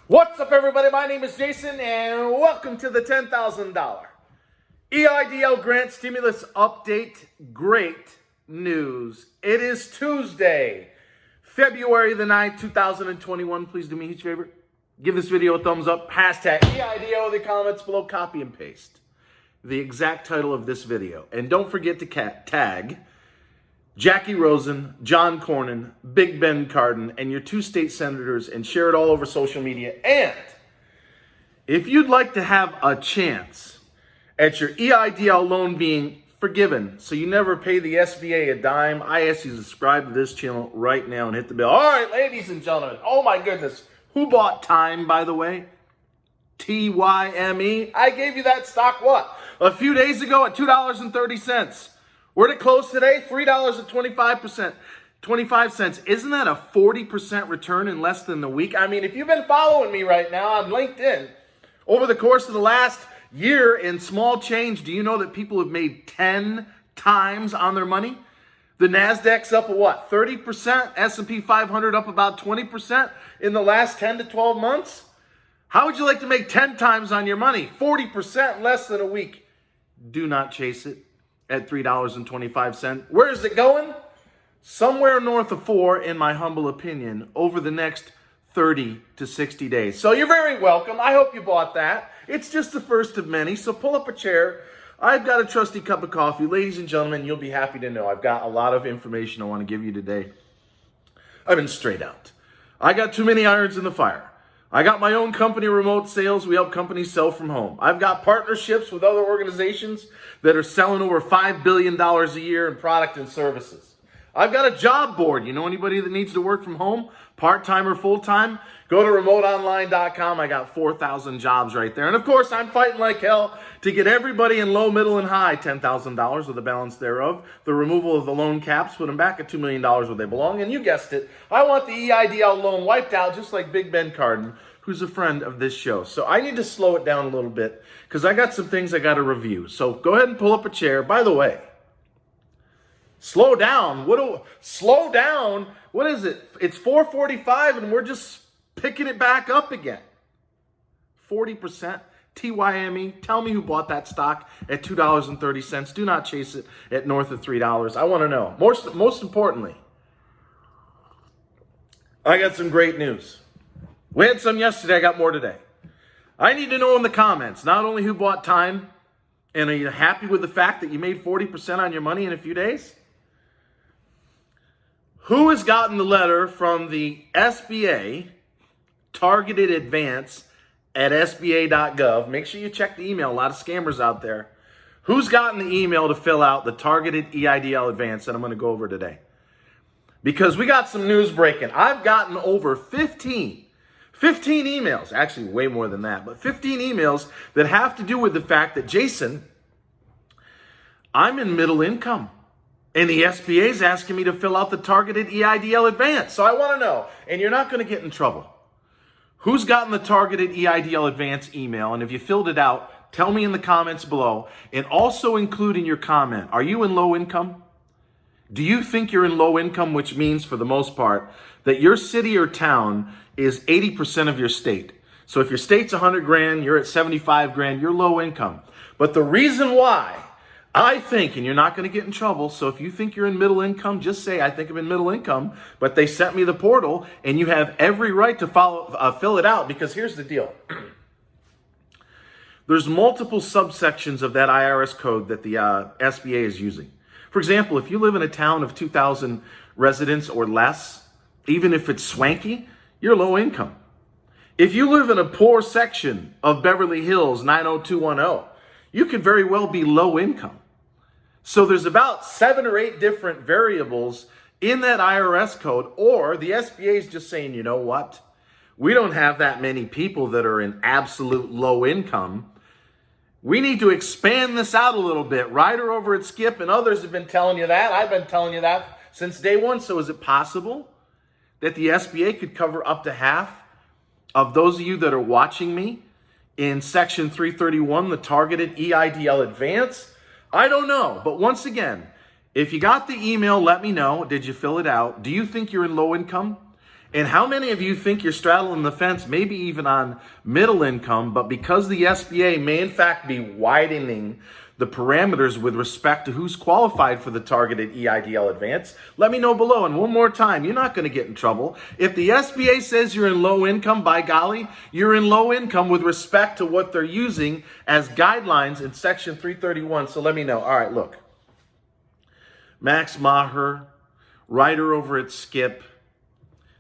What's up, everybody? My name is Jason, and welcome to the $10,000 EIDL grant stimulus update. Great news. It is Tuesday, February the 9th, 2021. Please do me a huge favor. Give this video a thumbs up. Hashtag EIDL in the comments below. Copy and paste the exact title of this video. And don't forget to tag Jacky Rosen, John Cornyn, Big Ben Cardin, and your two state senators, and share it all over social media. And if you'd like to have a chance at your EIDL loan being forgiven, so you never pay the SBA a dime, I ask you to subscribe to this channel right now and hit the bell. All right, ladies and gentlemen. Oh my goodness. Who bought time, by the way? TYME. I gave you that stock, what? A few days ago at $2.30. Where'd it close today? $3.25. Isn't that a 40% return in less than a week? I mean, if you've been following me right now on LinkedIn, over the course of the last year in small change, do you know that people have made 10 times on their money? The NASDAQ's up what, 30%? S&P 500 up about 20% in the last 10 to 12 months? How would you like to make 10 times on your money? 40% less than a week. Do not chase it at $3.25. Where is it going? Somewhere north of 4, in my humble opinion, over the next 30 to 60 days. So you're very welcome. I hope you bought that. It's just the first of many, so pull up a chair. I've got a trusty cup of coffee. Ladies and gentlemen, you'll be happy to know I've got a lot of information I want to give you today. I've been straight out. I got too many irons in the fire. I got my own company, Remote Sales. We help companies sell from home. I've got partnerships with other organizations that are selling over $5 billion a year in product and services. I've got a job board. You know anybody that needs to work from home, part-time or full-time? Go to remoteonline.com. I got 4,000 jobs right there. And of course, I'm fighting like hell to get everybody in low, middle, and high $10,000 with the balance thereof. The removal of the loan caps, put them back at $2 million where they belong. And you guessed it, I want the EIDL loan wiped out just like Big Ben Cardin, who's a friend of this show. So I need to slow it down a little bit because I got some things I got to review. So go ahead and pull up a chair. By the way, slow down. Slow down? What is it? It's 4:45 and we're just picking it back up again. 40%. TYME. Tell me who bought that stock at $2.30. Do not chase it at north of $3. I want to know. Most importantly, I got some great news. We had some yesterday. I got more today. I need to know in the comments, not only who bought time, and are you happy with the fact that you made 40% on your money in a few days? Who has gotten the letter from the SBA, targeted advance at sba.gov? Make sure you check the email. A lot of scammers out there. Who's gotten the email to fill out the targeted EIDL advance that I'm going to go over today? Because we got some news breaking. I've gotten over 15 emails, actually way more than that, but 15 emails that have to do with the fact that, Jason, I'm in middle income. And the SBA is asking me to fill out the targeted EIDL advance. So I want to know, and you're not going to get in trouble, who's gotten the targeted EIDL advance email? And if you filled it out, tell me in the comments below. And also include in your comment, are you in low income? Do you think you're in low income, which means for the most part that your city or town is 80% of your state? So if your state's 100 grand, you're at 75 grand, you're low income. But the reason why I think, and you're not going to get in trouble, so if you think you're in middle income, just say, I think I'm in middle income, but they sent me the portal, and you have every right to fill it out, because here's the deal. There's multiple subsections of that IRS code that the SBA is using. For example, if you live in a town of 2,000 residents or less, even if it's swanky, you're low income. If you live in a poor section of Beverly Hills 90210, you could very well be low income. So there's about 7 or 8 different variables in that IRS code, or the SBA is just saying, you know what? We don't have that many people that are in absolute low income. We need to expand this out a little bit. Ryder over at Skip and others have been telling you that. I've been telling you that since day one. So is it possible that the SBA could cover up to half of those of you that are watching me in Section 331, the targeted EIDL advance? I don't know. But once again, if you got the email, let me know. Did you fill it out? Do you think you're in low income? And how many of you think you're straddling the fence, maybe even on middle income, but because the SBA may in fact be widening the parameters with respect to who's qualified for the targeted EIDL advance? Let me know below. And one more time, you're not going to get in trouble. If the SBA says you're in low income, by golly, you're in low income with respect to what they're using as guidelines in Section 331. So let me know. All right, look. Max Maher, writer over at Skip.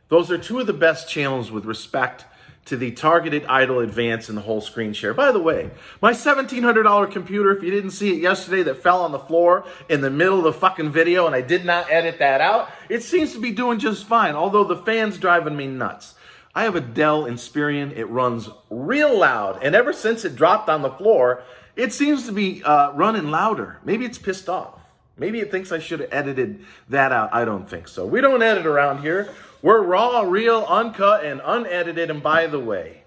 Those are two of the best channels with respect to the targeted EIDL advance and the whole screen share. By the way, my $1,700 computer, if you didn't see it yesterday, that fell on the floor in the middle of the fucking video and I did not edit that out, it seems to be doing just fine, although the fan's driving me nuts. I have a Dell Inspiron. It runs real loud, and ever since it dropped on the floor, it seems to be running louder. Maybe it's pissed off. Maybe it thinks I should have edited that out. I don't think so. We don't edit around here. We're raw, real, uncut, and unedited. And by the way,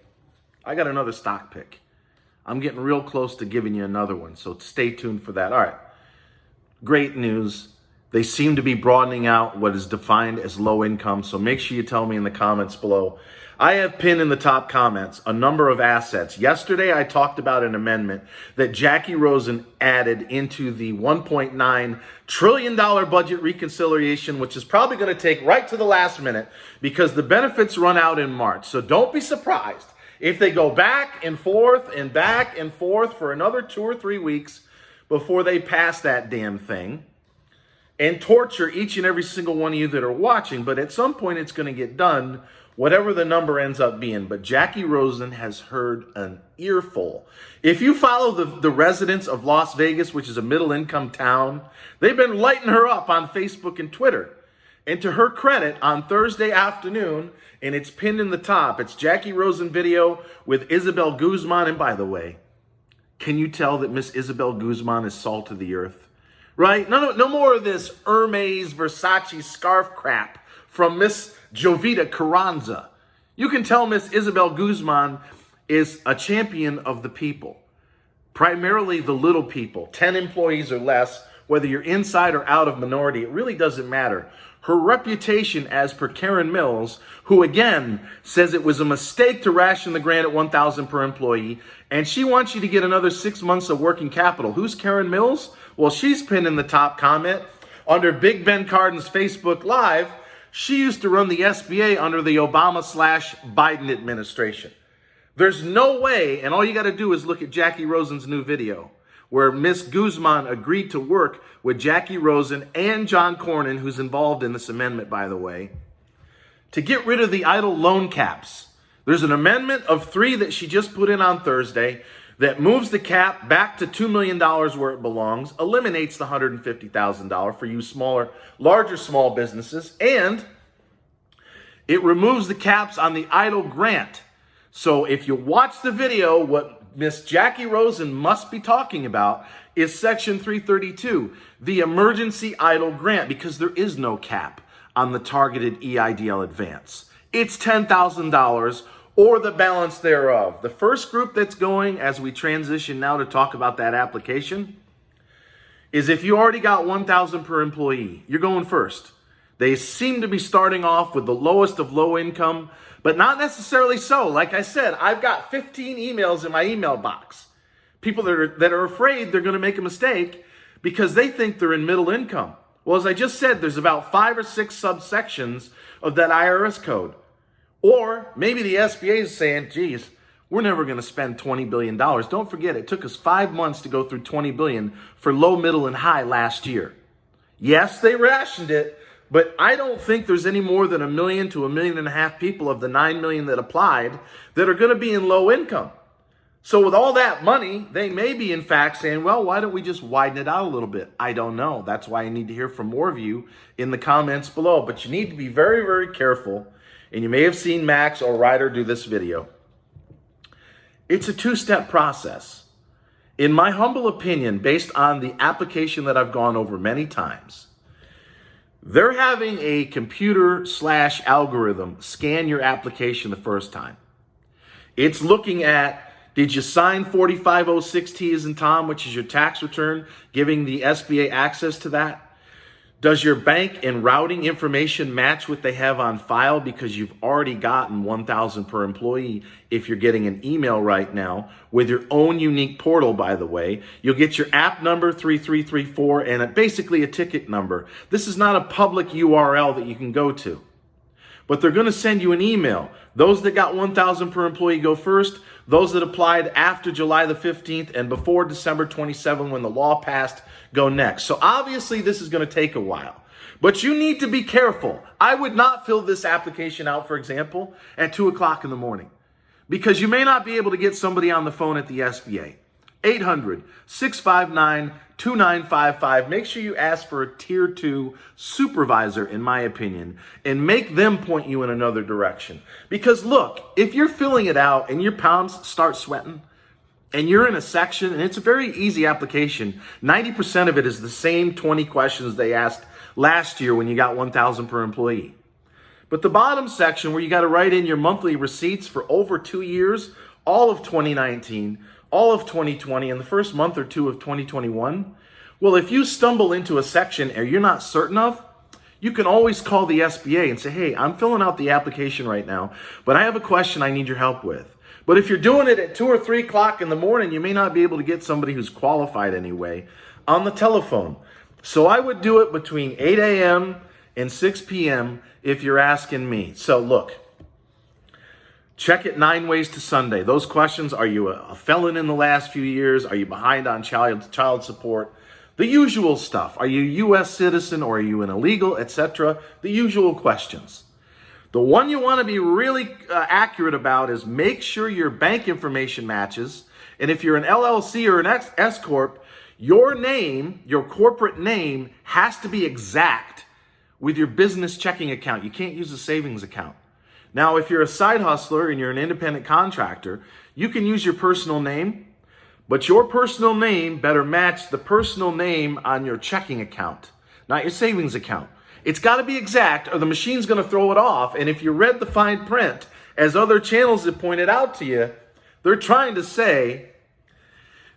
I got another stock pick. I'm getting real close to giving you another one, so stay tuned for that. All right. Great news. They seem to be broadening out what is defined as low income, so make sure you tell me in the comments below. I have pinned in the top comments a number of assets. Yesterday, I talked about an amendment that Jacky Rosen added into the $1.9 trillion budget reconciliation, which is probably going to take right to the last minute because the benefits run out in March. So don't be surprised if they go back and forth for another 2 or 3 weeks before they pass that damn thing and torture each and every single one of you that are watching. But at some point, it's going to get done, whatever the number ends up being. But Jacky Rosen has heard an earful. If you follow the residents of Las Vegas, which is a middle-income town, they've been lighting her up on Facebook and Twitter. And to her credit, on Thursday afternoon, and it's pinned in the top, it's Jacky Rosen video with Isabel Guzman. And by the way, can you tell that Miss Isabel Guzman is salt of the earth? Right? No more of this Hermes Versace scarf crap from Miss Jovita Carranza. You can tell Miss Isabel Guzman is a champion of the people, primarily the little people, 10 employees or less, whether you're inside or out of minority, it really doesn't matter. Her reputation, as per Karen Mills, who again says it was a mistake to ration the grant at $1,000 per employee, and she wants you to get another 6 months of working capital. Who's Karen Mills? Well, she's pinned in the top comment under Big Ben Cardin's Facebook Live. She used to run the SBA under the Obama/Biden administration. There's no way, and all you got to do is look at Jacky Rosen's new video, where Miss Guzman agreed to work with Jacky Rosen and John Cornyn, who's involved in this amendment, by the way, to get rid of the EIDL loan caps. There's an amendment of 3 that she just put in on Thursday that moves the cap back to $2 million where it belongs, eliminates the $150,000 for you larger small businesses, and it removes the caps on the EIDL grant. So if you watch the video, what Miss Jacky Rosen must be talking about is Section 332, the emergency EIDL grant, because there is no cap on the targeted EIDL advance. It's $10,000 or the balance thereof. The first group that's going, as we transition now to talk about that application, is if you already got $1,000 per employee, you're going first. They seem to be starting off with the lowest of low income, but not necessarily so. Like I said, I've got 15 emails in my email box. People that are afraid they're going to make a mistake because they think they're in middle income. Well, as I just said, there's about 5 or 6 subsections of that IRS code. Or maybe the SBA is saying, geez, we're never going to spend $20 billion. Don't forget, it took us 5 months to go through $20 billion for low, middle, and high last year. Yes, they rationed it, but I don't think there's any more than 1 million to 1.5 million people of the 9 million that applied that are going to be in low income. So with all that money, they may be in fact saying, well, why don't we just widen it out a little bit? I don't know. That's why I need to hear from more of you in the comments below. But you need to be very, very careful. And you may have seen Max or Ryder do this video. It's a 2-step process. In my humble opinion, based on the application that I've gone over many times, they're having a computer/algorithm scan your application the first time. It's looking at, did you sign 4506 T as in Tom, which is your tax return, giving the SBA access to that? Does your bank and routing information match what they have on file? Because you've already gotten $1,000 per employee. If you're getting an email right now with your own unique portal, by the way, you'll get your app number 3334 and basically a ticket number. This is not a public URL that you can go to, but they're going to send you an email. Those that got $1,000 per employee go first. Those that applied after July the 15th and before December 27 when the law passed go next. So obviously this is going to take a while, but you need to be careful. I would not fill this application out, for example, at 2 o'clock in the morning, because you may not be able to get somebody on the phone at the SBA. 800-659-2955. Make sure you ask for a tier 2 supervisor, in my opinion, and make them point you in another direction. Because look, if you're filling it out and your palms start sweating and you're in a section, and it's a very easy application, 90% of it is the same 20 questions they asked last year when you got $1,000 per employee. But the bottom section where you got to write in your monthly receipts for over 2 years, all of 2019, all of 2020, and the first month or two of 2021, well, if you stumble into a section or you're not certain of, you can always call the SBA and say, hey, I'm filling out the application right now, but I have a question I need your help with. But if you're doing it at 2 or 3 o'clock in the morning, you may not be able to get somebody who's qualified anyway on the telephone. So I would do it between 8 a.m. and 6 p.m. if you're asking me. So look, check it 9 ways to Sunday. Those questions: are you a felon in the last few years? Are you behind on child support? The usual stuff. Are you a U.S. citizen or are you an illegal, etc.? The usual questions. The one you want to be really accurate about is make sure your bank information matches. And if you're an LLC or an S Corp, your name, your corporate name, has to be exact with your business checking account. You can't use a savings account. Now, if you're a side hustler and you're an independent contractor, you can use your personal name, but your personal name better match the personal name on your checking account, not your savings account. It's got to be exact or the machine's going to throw it off. And if you read the fine print, as other channels have pointed out to you, they're trying to say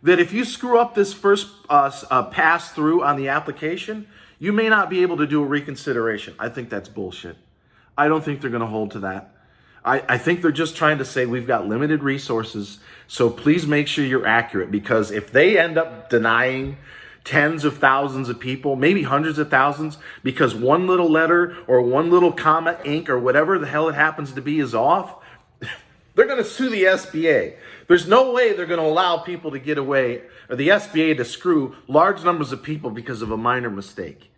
that if you screw up this first pass through on the application, you may not be able to do a reconsideration. I think that's bullshit. I don't think they're going to hold to that. I think they're just trying to say we've got limited resources, so please make sure you're accurate, because if they end up denying tens of thousands of people, maybe hundreds of thousands, because one little letter or one little comma, ink, or whatever the hell it happens to be is off, they're going to sue the SBA. There's no way they're going to allow people to get away, or the SBA to screw large numbers of people because of a minor mistake.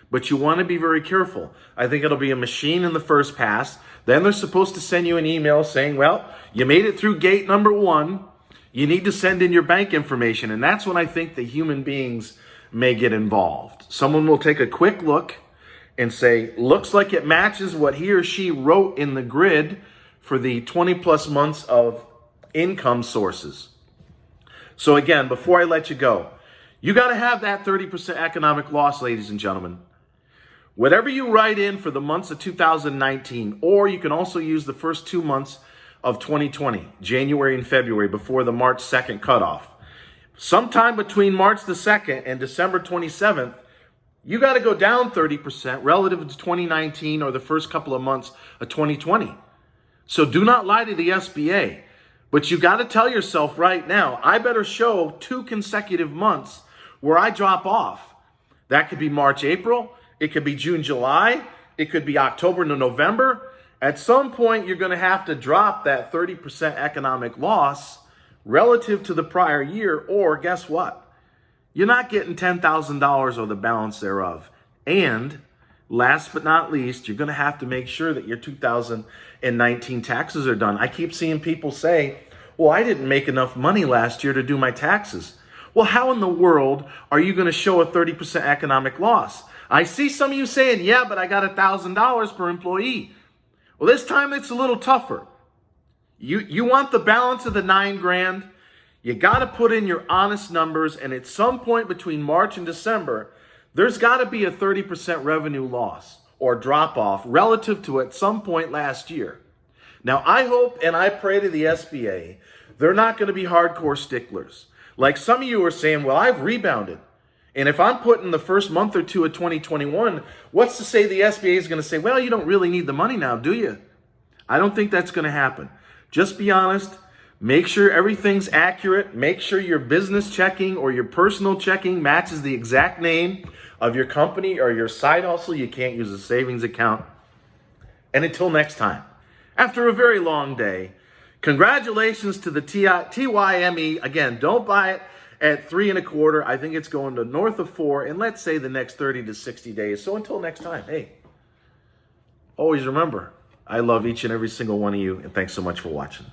But you want to be very careful. I think it'll be a machine in the first pass. Then they're supposed to send you an email saying, well, you made it through gate number 1. You need to send in your bank information. And that's when I think the human beings may get involved. Someone will take a quick look and say, looks like it matches what he or she wrote in the grid for the 20 plus months of income sources. So again, before I let you go, you got to have that 30% economic loss, ladies and gentlemen. Whatever you write in for the months of 2019, or you can also use the first 2 months of 2020, January and February, before the March 2nd cutoff. Sometime between March the 2nd and December 27th, you got to go down 30% relative to 2019 or the first couple of months of 2020. So do not lie to the SBA. But you got to tell yourself right now, I better show 2 consecutive months where I drop off. That could be March, April. It could be June, July. It could be October to November. At some point, you're going to have to drop that 30% economic loss relative to the prior year, or guess what? You're not getting $10,000 or the balance thereof. And last but not least, you're going to have to make sure that your 2019 taxes are done. I keep seeing people say, well, I didn't make enough money last year to do my taxes. Well, how in the world are you going to show a 30% economic loss? I see some of you saying, yeah, but I got $1,000 per employee. Well, this time it's a little tougher. You want the balance of the $9,000. You got to put in your honest numbers. And at some point between March and December, there's got to be a 30% revenue loss or drop off relative to at some point last year. Now, I hope and I pray to the SBA, they're not going to be hardcore sticklers. Like some of you are saying, well, I've rebounded. And if I'm putting the first month or two of 2021, what's to say the SBA is going to say, well, you don't really need the money now, do you? I don't think that's going to happen. Just be honest. Make sure everything's accurate. Make sure your business checking or your personal checking matches the exact name of your company or your side hustle. You can't use a savings account. And until next time, after a very long day, congratulations to the TYME. Again, don't buy it at 3.25. I think it's going to north of 4 in, let's say, the next 30 to 60 days. So until next time, hey, always remember, I love each and every single one of you, and thanks so much for watching.